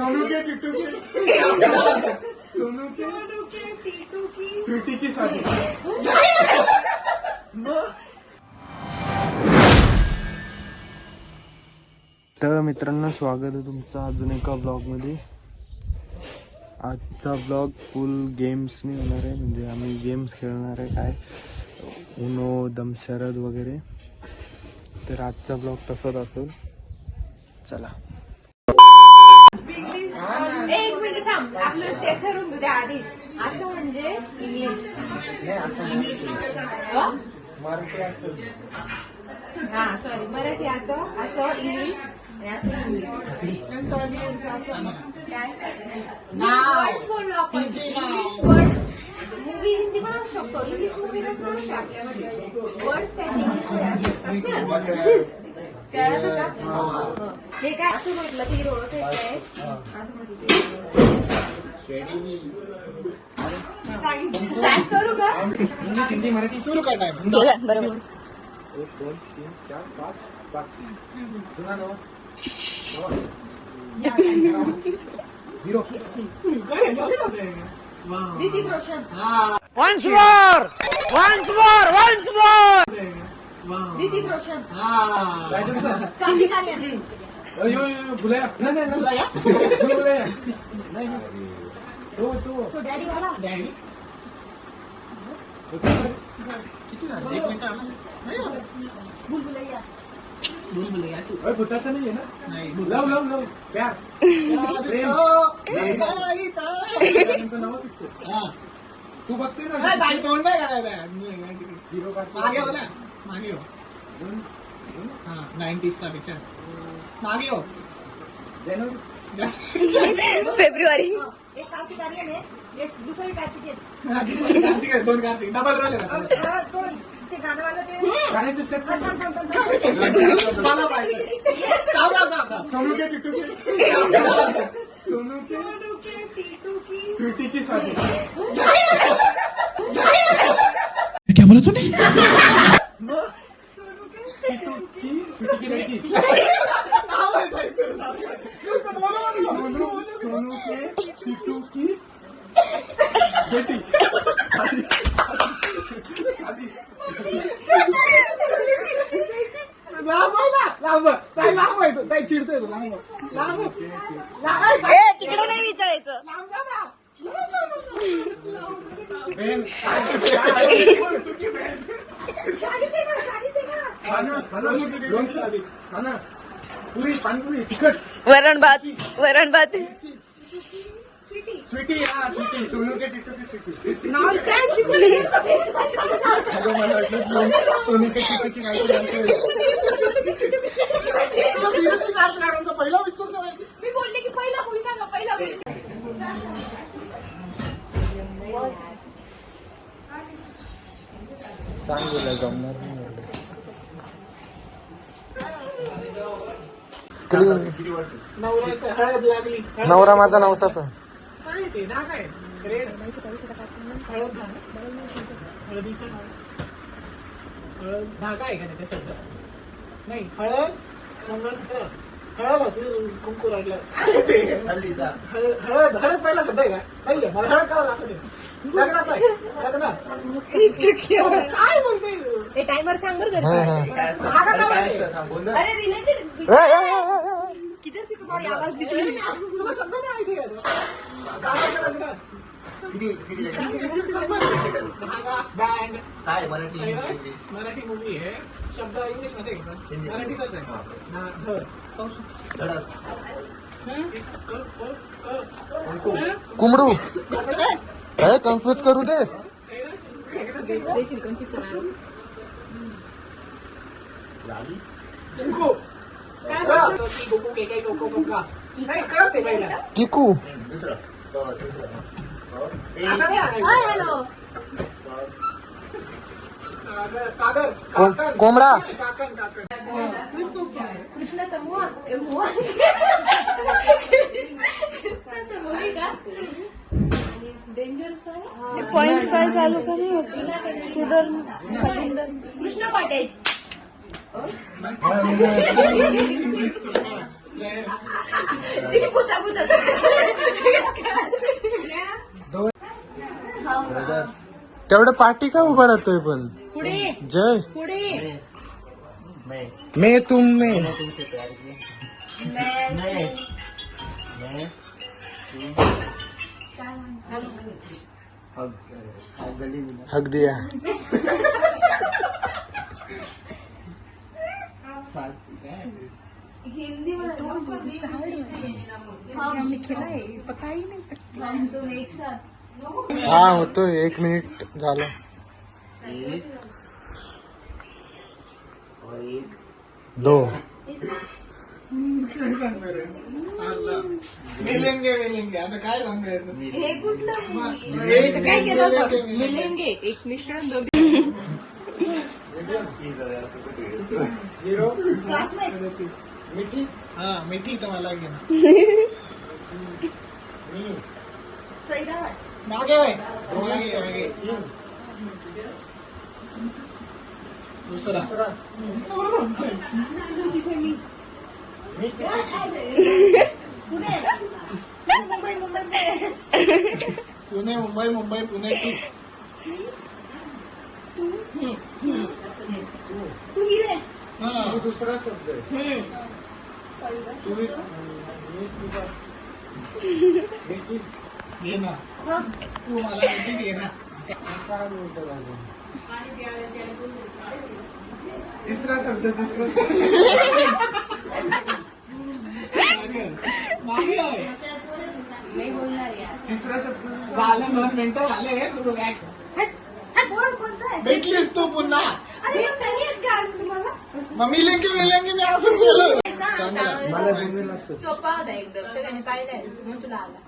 सोनू के टिट्टू के सोनू के टिट्टू की स्वीटी की शादी। तर मित्रांनो स्वागत आहे तुमचं अजून एका ब्लॉगमध्ये। आजचा ब्लॉग फुल गेम्सनी होणार आहे, म्हणजे आम्ही गेम्स खेळणार आहे, काय उनो दमशरद वगैरे। तर आजचा ब्लॉग तसाच असेल, चला। एक मिनिट थांब, आपलं ते ठरवून द्या आधी। असं म्हणजे इंग्लिश, हा सॉरी मराठी, असं असं इंग्लिश आणि असं हिंदी। काय वर्ड्स बोललो आपण, इंग्लिश वर्ड। मूवी हिंदी पण असू शकतो, इंग्लिश मूवी नसणार नाही आपल्यामध्ये, वर्ड्स त्याचे इंग्लिश मध्ये असू शकतात। कळलं का? हे काय असं म्हटलं की ओळख आहे, असं म्हटलं स्टार्ट करू का? इंग्लिश हिंदी मराठी सुरू का टाइम? बरोबर। 1 2 3 4 5 5 जुना नवा हिरो काय झालं? ऋतिक रोशन, वन्स मोर ऋतिक रोशन, कार्तिक आर्यन, अयो बुलाया नहीं बुलाया नहीं तो डॅडी वाला, डॅडी किती झालं? 1 मिनिट आला नाही बुलबुलैया, बुलबुलैया ओए भूताचं नाही आहे ना? नाही लव प्यार प्रेम नवा पिक्चर। हा तू बघते ना? तोंड नाही करायचं हिरो मागे हो ना, मागे हो। जून हा 90s चा पिक्चर, मागे हो। जानेवारी फेब्रुवारी। एक कार्तिक आर्यन आहे, एक दुसरी कार्तिक आहे, दोन कार्तिक डबल रोल आहे। दोन ते गाणंवाला ते गाण्याचे स्टेप सोनू के टिट्टू के सोनू के टिट्टू की स्वीटी की शादी। क्या बोला तूने? टिट्टू की स्वीटी की लड़की। सोनू के टिट्टू की बेटी शादी। लांब आहे तो, काही चिडतोय तो, लांब तिकडे नाही विचारायचं। खाना पुरी पाणीपुरी तिखट वरण भात, वरण भात। स्वीटी, हा स्वीटी, सोनू के टिट्टू की स्वीटी। सोनू के टिट्टू की सिरियसली कार्तिक पहिला पिक्चर नाही? मी बोलले की पहिला मूवी सांगा, पहिला मूवी सांगूला जमणार नाही। नवऱ्याचं हळद लागली, नवरा माझा नवसाचा काय ते ना काय रेड हळद हळदीचा हळद धागा आहे का त्याच्या शब्द? नाही हळद मंगळसूत्र, हळद असेल कुंकू लागलं, हळदीचा हळद पहिला शब्द आहे का? नाहीये, मला हळद करावं लागतं, लग्नाचं आहे, लग्नात काय बोलते? हे टाइमर सांग बरं धागा काय बोलते? अरे रिलेटेड किधर से तुम्हारी आवाज दिखी? तुला शब्द नाही माहिती आहे धागाच्या लग्नात धागा बँड काय मराठी मराठी मूवी आहे, शब्द इंग्लिश मध्ये मराठीतच आहे। कुमडू कन्फ्युज करू दे। किकू हॅलो कोंबडा कृष्णाचं मोहन कृष्णाचं मोही का डेंजरस आहे। 0.5 चालू कमी होती तुदर कृष्ण कॉटेज तिने पुसा पुसा तेवढं पाठी का उभा राहतोय पण पुढे जय पुढे मैं तुम में हक दिया हिंदी में हम तुम एक साथ हा होतोय 1 मिनिट झालं दो मिलेंगे आता काय सांगायचं हे कुठलं हे काय केलं होतं? मिलेंगे. मिलेंगे एक मिश्रण दो हिरो मिठी हा मिठी तर मला घे ना मागे वय मागे मागे दुसरा पुणे मुंबई पुणे हा दुसरा शब्द आहे घे ना तू मला मिठी घे ना तिसरा शब्द मागे आहे. नाही बोलणार यार तिसरा शब्द झालं 2 मिनिटं झाले तू काय भेटलीस तू पुन्हा मग मिलेंगे मी असं केलं मला जमेल असं सोपा होता एकदम सगळ्यांनी पाहिलंय म्हणून तुला आला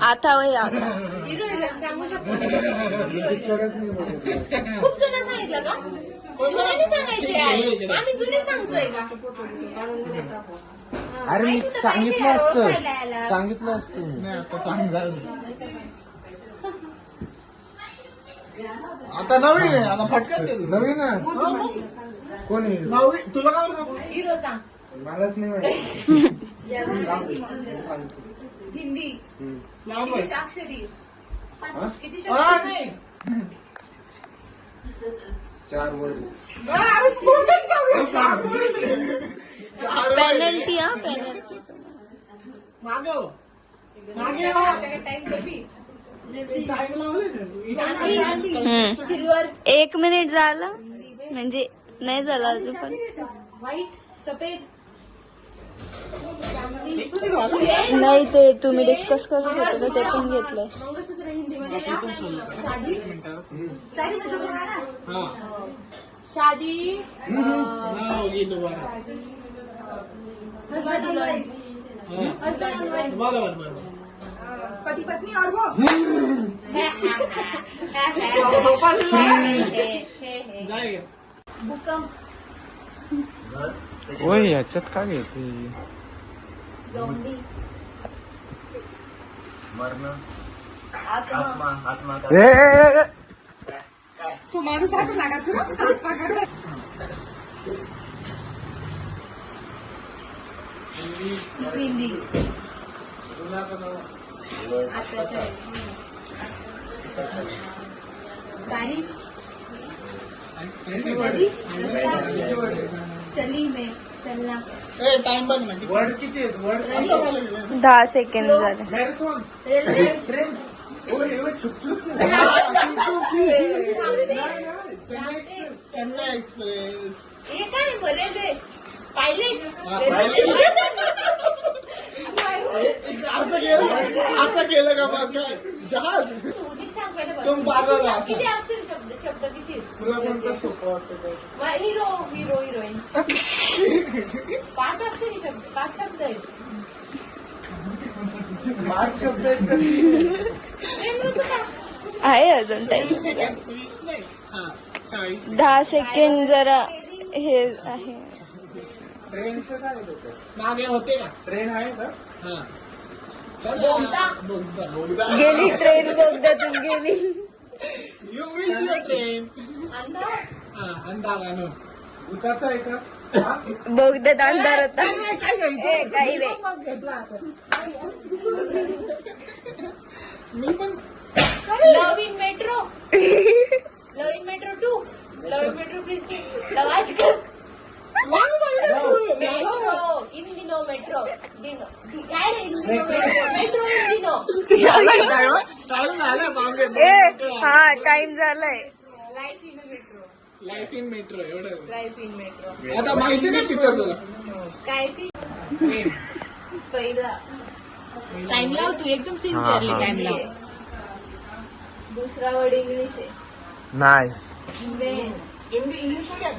आता वय आता हिरो हिरोईन सांगू शकतो पिक्चरच नाही बघितलं. खूप जण सांगितलं का जुने सांगायचे यार. आम्ही जुने सांगतोय का अरे मी माहिती तर सांगितलं पाहिजे, असतं ओळखायला यायला. सांगितलं असतं मी. नाही आता चांगलं आता नवीन आहे आता फटकन दे तू. नवीन आहे? हो मग. कोणी नवीन तुला काय सांगू हिरो सांग मलाच नाही माहिती हिंदी लांब किती आहे. साक्षरी हा? किती हा, शब्द नाही 4 वर्ड अरे कुठे चालू? चार पेनल्टी हा पेनल्टी मागे हो. मागे टाइम कमी टाइम लावले ना सिल्वर 1 मिनिट झालं म्हणजे नाही झालं अजून पण व्हाईट सफेद नाही ते तुम्ही डिस्कस करत होते ना ते पण घेतलंय मंगळसूत्र हिंदीमध्ये शादी हा शादी नाव गेलो बरं दुल्हन. बरोबर पति पत्नी और वो जाय भूकंप होय याच्यात काय घेते झोंबी तो माणूस आठवू लागा तुला हिंदी बारिश नदी रस्ता चली में चलना टाइम बघ ना वर्ड किती आहेत वर्ड 10 सेकंड झाले marathon railway train Chennai express हे काय मग रेल्वे पायलट असं केलं का मग काय जहाज तुम पागल आहे असं. किती अक्षर शब्द किती तुला कोणतं सोपं वाटतं काय हिरो हिरोईन 5 अक्षरी शब्द 5 शब्द आहेत 5 शब्द आहेत का? प्रेम ऋतू का आहे अजून टाइम 20 नाही हा 40 10 सेकंड जरा हे आहे ट्रेनचं काय होतं मागे होते का ट्रेन आहे का हा चल बोगदा. बोगदा गेली ट्रेन बोगद्यातून गेली You miss your train. अंदाज अंदाज आणून. उतारचा आहे का? हा? बोगद्यात अंधार होता काय घ्यायचं? ए, काही नाही मग घेतला आता. मी पण love in metro love in metro 2 love in metro please love Aajkal metro In Dino metro Dino काय रे इन दिनो मेट्रो इन दिनो चालू झालं मागे. ए हा टाइम झालाय life in metro life in metro एवढं. लाईफ इन मेट्रो आता माहिती नाही पिक्चर तुला. काय ती पहिला टाइम लाव तू एकदम सिन्सिअरली टाइम लाव. दुसरा वर्ड इंग्लिश आहे नाही Wien Hindi English medium.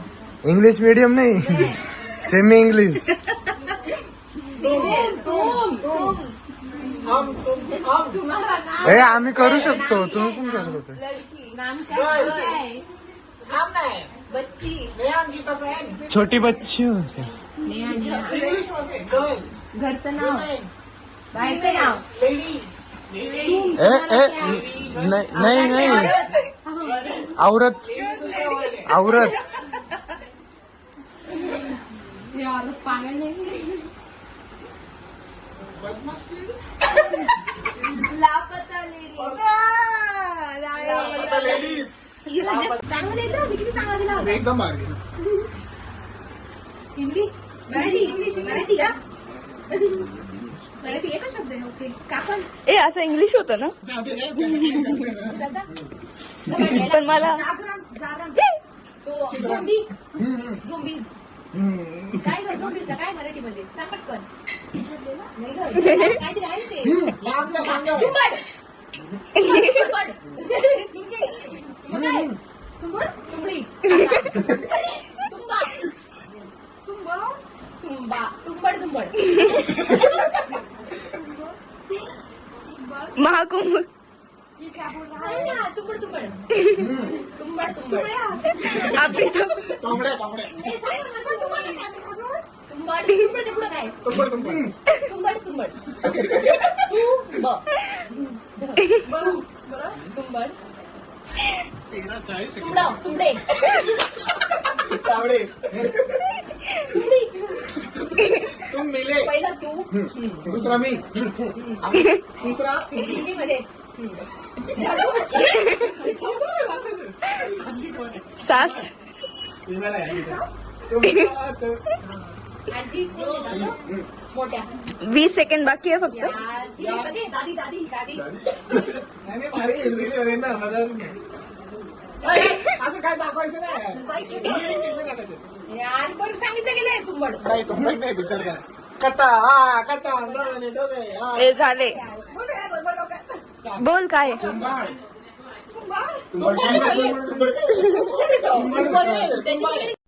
English medium नाही सेमी इंग्लिश. तुम तुम्हारा नाम ए आम्ही करू शकतो तुम्ही पण करत होते. लड़की नाम काय है थांब नाही. बच्ची नेहान गीताचं आहे. छोटी बच्ची होती. इंग्लिश मध्ये गर्ल, घरचं नाव बायचं नाव लेडी, ए ए नाही नाही औरत औरत पागल नाही बदमाश लेडी. लापता लेडी आता लेडीज चांगलं येतं मी किती चांगला दिला होता एकदम भारी. हिंदी मराठी इंग्लिश मराठी का मराठी एकच शब्द आहे ओके कापण ए असं इंग्लिश होतं ना जाऊ दे रे. पण मला तो झोंबी झोंबीज काय ग झोंबीचा काय मराठीमध्ये सांग पटकन नाही ग काहीतरी आहे ते लाजलं भांगं. तुंबड तुंबड मग काय तुंबड तुंबडी तुंबा तुंबा तुंबा तुंबड तुंबड महाकुंभ नाही ना, तुंबड तुंबड तुंबड तुंबड आपली तो तांबड्या तांबड्या. ए, सांग ना, मला तुंबड तुंबड तुंबडच्या पुढं काय तुंबड तुंबड. तुंबड तुंबड तुंबड 13-40 तुंबड तुंबडे तांबडे. तुंबडी तुम मिले. पहिला तू दुसरा मी. तिसरा हिंदीमध्ये सास आजी मोठ्या 20 सेकंड बाकी आहे फक्त दादी दादी दादी नाही भारी दिली ना मला. असं काय दाखवायचं नाही. यार करून सांगितलं गेलंय तुंबड नाही तुंबड नाही पिक्चर का. कट्टा हा कट्टा डोळे डोळे हा. ए झाले बोल काय तुंबड. तुंबड. तुंबड. तुंबड. तुंबड.